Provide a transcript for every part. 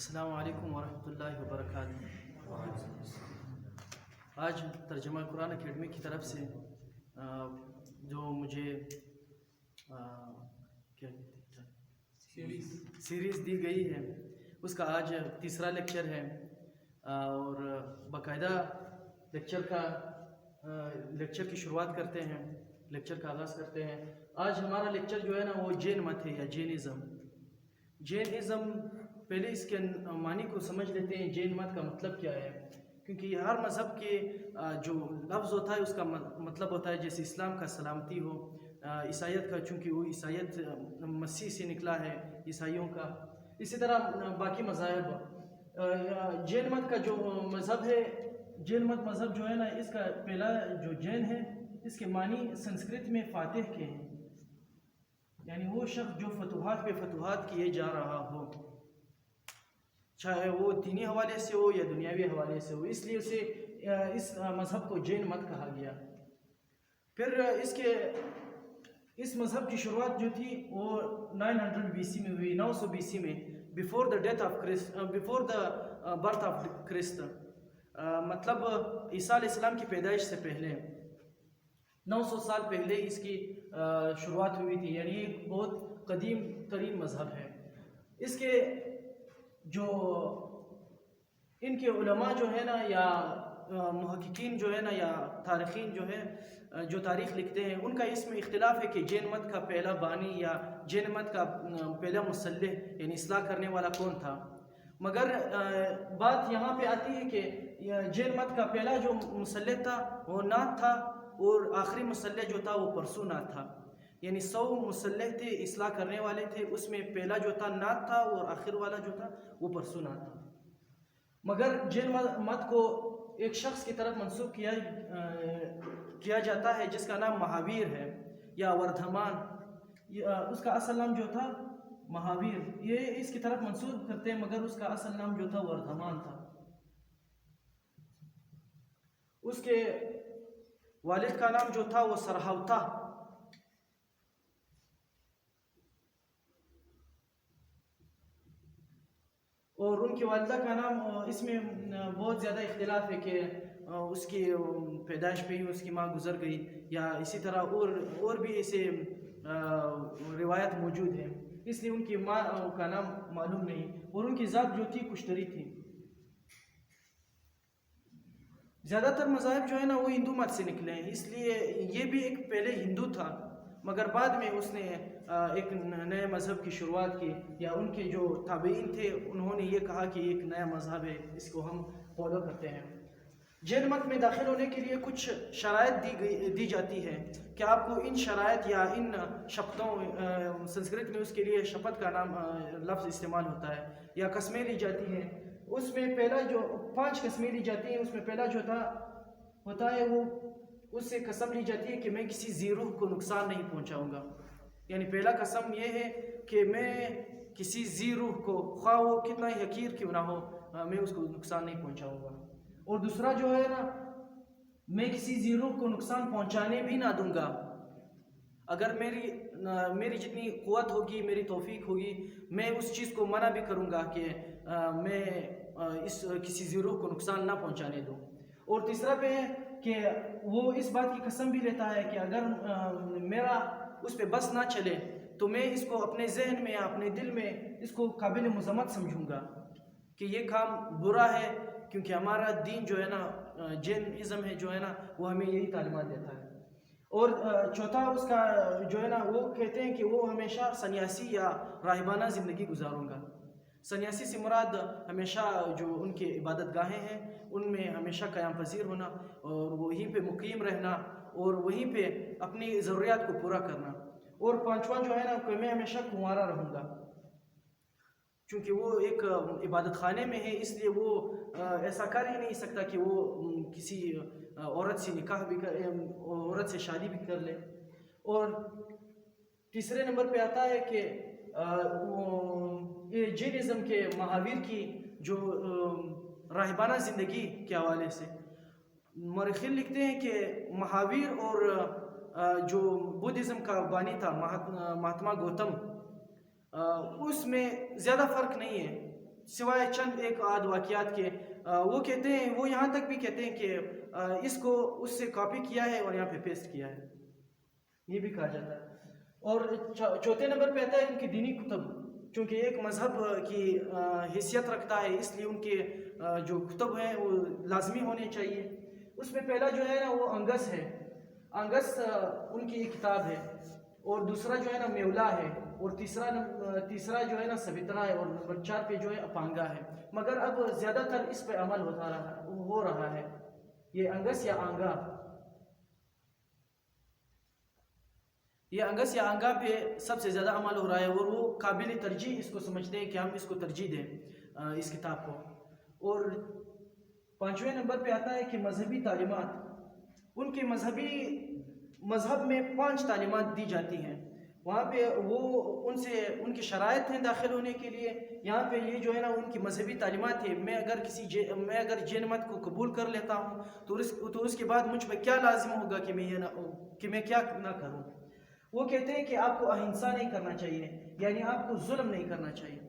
السلام علیکم ورحمۃ اللہ وبرکاتہ۔ آج ترجمہ قرآن اکیڈمی کی طرف سے جو مجھے سیریز دی گئی ہے اس کا آج تیسرا لیکچر ہے، اور باقاعدہ لیکچر کی شروعات کرتے ہیں، لیکچر کا آغاز کرتے ہیں۔ آج ہمارا لیکچر جو ہے نا وہ جین مت ہے یا جینزم۔ پہلے اس کے معنی کو سمجھ لیتے ہیں، جین مت کا مطلب کیا ہے، کیونکہ ہر مذہب کے جو لفظ ہوتا ہے اس کا مطلب ہوتا ہے، جیسے اسلام کا سلامتی ہو، عیسائیت کا چونکہ وہ عیسائیت مسیح سے نکلا ہے عیسائیوں کا، اسی طرح باقی مذاہب۔ جین مت کا جو مذہب ہے، جین مت مذہب جو ہے نا، اس کا پہلا جو جین ہے اس کے معنی سنسکرت میں فاتح کے ہیں، یعنی وہ شخص جو فتوحات پہ فتوحات کیے جا رہا ہو، چاہے وہ دینی حوالے سے ہو یا دنیاوی حوالے سے ہو، اس لیے اسے اس مذہب کو جین مت کہا گیا۔ پھر اس مذہب کی شروعات جو تھی وہ 900 BC میں ہوئی، 900 BC میں، before the birth of crust, مطلب عیسیٰ علیہ السلام کی پیدائش سے پہلے 900 سال پہلے اس کی شروعات ہوئی تھی، یعنی ایک بہت قدیم ترین مذہب ہے۔ اس کے جو ان کے علماء جو ہے نا، یا محققین جو ہے نا، یا تاریخین جو ہے جو تاریخ لکھتے ہیں، ان کا اس میں اختلاف ہے کہ جین مت کا پہلا بانی یا جین مت کا پہلا مصلح یعنی اصلاح کرنے والا کون تھا، مگر بات یہاں پہ آتی ہے کہ جین مت کا پہلا جو مصلح تھا وہ ناتھ تھا، اور آخری مصلح جو تھا وہ پرسو ناتھ تھا، یعنی 100 مصلح تھے، اصلاح کرنے والے تھے، اس میں پہلا جو تھا ناتھ تھا اور آخر والا جو تھا وہ پرسو ناتھ تھا۔ مگر جین مت کو ایک شخص کی طرف منسوب کیا جاتا ہے جس کا نام مہاویر ہے یا وردھمان، اس کا اصل نام جو تھا مہاویر، یہ اس کی طرف منسوب کرتے ہیں، مگر اس کا اصل نام جو تھا وردھمان تھا۔ اس کے والد کا نام جو تھا وہ سرہاوتا، اور ان کی والدہ کا نام، اس میں بہت زیادہ اختلاف ہے کہ اس کی پیدائش پہ ہی اس کی ماں گزر گئی، یا اسی طرح اور بھی ایسے روایت موجود ہیں، اس لیے ان کی ماں کا نام معلوم نہیں، اور ان کی ذات جو تھی کشتری تھی۔ زیادہ تر مذاہب جو ہے نا وہ ہندو مت سے نکلے ہیں، اس لیے یہ بھی ایک پہلے ہندو تھا، مگر بعد میں اس نے ایک نئے مذہب کی شروعات کی، یا ان کے جو تابعین تھے انہوں نے یہ کہا کہ ایک نیا مذہب ہے، اس کو ہم فالو کرتے ہیں۔ جین مت میں داخل ہونے کے لیے کچھ شرائط دی جاتی ہے کہ آپ کو ان شرائط یا ان شپتوں، سنسکرت میں اس کے لیے شپت کا نام لفظ استعمال ہوتا ہے، یا قسمیں لی جاتی ہیں۔ اس میں پہلا جو 5 قسمیں لی جاتی ہیں، اس میں پہلا جو ہوتا ہے وہ اس سے قسم لی جاتی ہے کہ میں کسی ذی روح کو نقصان نہیں پہنچاؤں گا، یعنی پہلا قسم یہ ہے کہ میں کسی ذی روح کو، خواہ وہ کتنا ہی حقیر کیوں نہ ہو، میں اس کو نقصان نہیں پہنچاؤں گا۔ اور دوسرا جو ہے نا، میں کسی ذی روح کو نقصان پہنچانے بھی نہ دوں گا، اگر میری جتنی قوت ہوگی، میری توفیق ہوگی، میں اس چیز کو منع بھی کروں گا کہ میں کسی ذی روح کو نقصان نہ پہنچانے دوں۔ اور تیسرا پہ ہے کہ وہ اس بات کی قسم بھی لیتا ہے کہ اگر میرا اس پہ بس نہ چلے تو میں اس کو اپنے ذہن میں یا اپنے دل میں اس کو قابل مذمت سمجھوں گا کہ یہ کام برا ہے، کیونکہ ہمارا دین جو ہے نا، جینزم ہے جو ہے نا، وہ ہمیں یہی تعلیمات دیتا ہے۔ اور چوتھا اس کا جو ہے نا، وہ کہتے ہیں کہ وہ ہمیشہ سنیاسی یا راہبانہ زندگی گزاروں گا۔ سنیاسی سے مراد ہمیشہ جو ان کے عبادت گاہیں ہیں ان میں ہمیشہ قیام پذیر ہونا، اور وہیں پہ مقیم رہنا، اور وہیں پہ اپنی ضروریات کو پورا کرنا۔ اور پانچواں جو ہے نا، کہ میں ہمیشہ کنوارا رہوں گا، چونکہ وہ ایک عبادت خانے میں ہے، اس لیے وہ ایسا کر ہی نہیں سکتا کہ وہ کسی عورت سے نکاح بھی عورت سے شادی بھی کر لے۔ اور تیسرے نمبر پہ آتا ہے کہ جینزم کے مہاویر کی جو راہبانہ زندگی کے حوالے سے مورخین لکھتے ہیں کہ مہاویر اور جو بدھزم کا بانی تھا مہاتما گوتم، اس میں زیادہ فرق نہیں ہے، سوائے چند ایک آدھ واقعات کے وہ کہتے ہیں، وہ یہاں تک بھی کہتے ہیں کہ اس کو اس سے کاپی کیا ہے اور یہاں پہ پیسٹ کیا ہے، یہ بھی کہا جاتا ہے۔ اور چوتھے نمبر پہ آتا ہے ان کی دینی کتب، چونکہ ایک مذہب کی حیثیت رکھتا ہے، اس لیے ان کے جو کتب ہیں وہ لازمی ہونے چاہیے۔ اس میں پہلا جو ہے نا وہ انگس ہے، انگس ان کی ایک کتاب ہے، اور دوسرا جو ہے نا میولا ہے، اور تیسرا جو ہے نا سویترا ہے، اور نمبر 4 پہ جو ہے اپانگا ہے۔ مگر اب زیادہ تر اس پہ عمل ہو رہا ہے، یہ انگس یا آنگا، یہ انگس یا آنگا پہ سب سے زیادہ عمل ہو رہا ہے، اور وہ قابل ترجیح اس کو سمجھتے ہیں کہ ہم اس کو ترجیح دیں اس کتاب کو۔ اور 5ویں نمبر پہ آتا ہے کہ مذہبی تعلیمات، ان کے مذہب میں 5 تعلیمات دی جاتی ہیں، وہاں پہ وہ ان کی شرائط ہیں داخل ہونے کے لیے، یہاں پہ یہ جو ہے نا ان کی مذہبی تعلیمات ہے۔ میں اگر جین مت کو قبول کر لیتا ہوں تو اس کے بعد مجھ پہ کیا لازم ہوگا کہ میں کیا نہ کروں۔ وہ کہتے ہیں کہ آپ کو اہنسا نہیں کرنا چاہیے، یعنی آپ کو ظلم نہیں کرنا چاہیے۔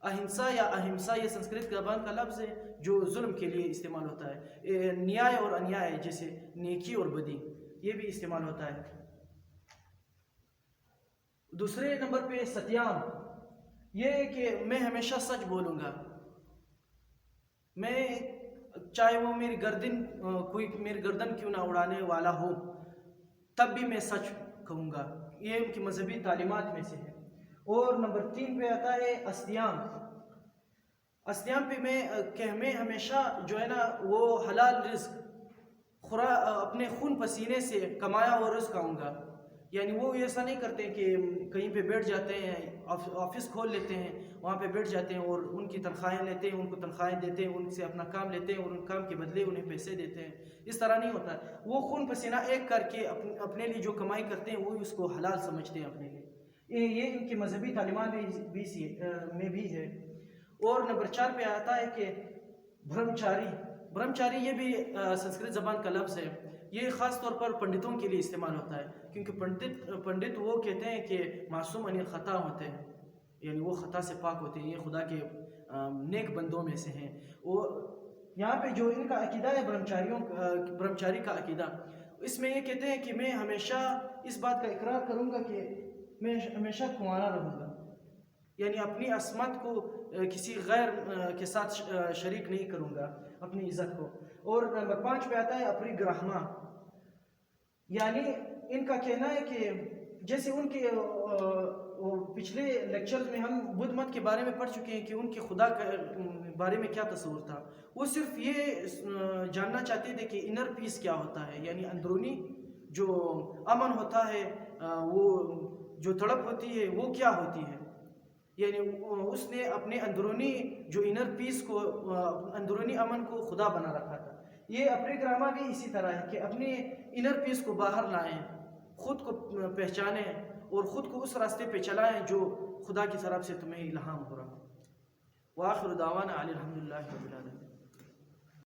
اہنسا یا اہمسا یہ سنسکرت زبان کا لفظ ہے جو ظلم کے لیے استعمال ہوتا ہے۔ نیائے اور انیائے جیسے نیکی اور بدی یہ بھی استعمال ہوتا ہے۔ دوسرے نمبر پہ ستیام، یہ ہے کہ میں ہمیشہ سچ بولوں گا، میں چاہے وہ کوئی میری گردن کیوں نہ اڑانے والا ہو تب بھی میں سچ کہوں گا، یہ ان کی مذہبی تعلیمات میں سے ہے۔ اور نمبر 3 پہ آتا ہے استیام، استیام پہ میں ہمیشہ جو ہے نا وہ حلال رزق اپنے خون پسینے سے کمایا ہوا رزق کھاؤں گا، یعنی وہ ایسا نہیں کرتے کہ کہیں پہ بیٹھ جاتے ہیں، آفس کھول لیتے ہیں، وہاں پہ بیٹھ جاتے ہیں اور ان کی تنخواہیں لیتے ہیں، ان کو تنخواہیں دیتے ہیں، ان سے اپنا کام لیتے ہیں اور ان کام کے بدلے انہیں پیسے دیتے ہیں، اس طرح نہیں ہوتا۔ وہ خون پسینہ ایک کر کے اپنے لیے جو کمائی کرتے ہیں وہ اس کو حلال سمجھتے ہیں اپنے لیے، یہ ان کی مذہبی تعلیمات میں بھی ہے۔ اور نمبر 4 پہ آتا ہے کہ برہمچاری یہ بھی سنسکرت زبان کا لفظ ہے، یہ خاص طور پر پنڈتوں کے لیے استعمال ہوتا ہے، کیونکہ پنڈت وہ کہتے ہیں کہ معصوم عن خطا ہوتے ہیں، یعنی وہ خطا سے پاک ہوتے ہیں، یہ خدا کے نیک بندوں میں سے ہیں۔ اور یہاں پہ جو ان کا عقیدہ ہے برہمچاری کا عقیدہ، اس میں یہ کہتے ہیں کہ میں ہمیشہ اس بات کا اقرار کروں گا کہ میں ہمیشہ کنوارا رہوں گا، یعنی اپنی عصمت کو کسی غیر کے ساتھ شریک نہیں کروں گا، اپنی عزت کو۔ اور نمبر 5 پہ آتا ہے اپری گرہما، یعنی ان کا کہنا ہے کہ جیسے ان کے پچھلے لیکچرز میں ہم بدھ مت کے بارے میں پڑھ چکے ہیں کہ ان کے خدا کے بارے میں کیا تصور تھا، وہ صرف یہ جاننا چاہتے تھے کہ انر پیس کیا ہوتا ہے، یعنی اندرونی جو امن ہوتا ہے، وہ جو تڑپ ہوتی ہے وہ کیا ہوتی ہے، یعنی اس نے اپنے اندرونی جو انر پیس کو، اندرونی امن کو خدا بنا رکھا تھا۔ یہ اپری گراما بھی اسی طرح ہے کہ اپنے انر پیس کو باہر لائیں، خود کو پہچانیں اور خود کو اس راستے پہ چلائیں جو خدا کی طرف سے تمہیں الہام ہو رہا۔ وآخر دعوانا الحمدللہ رب العالمین۔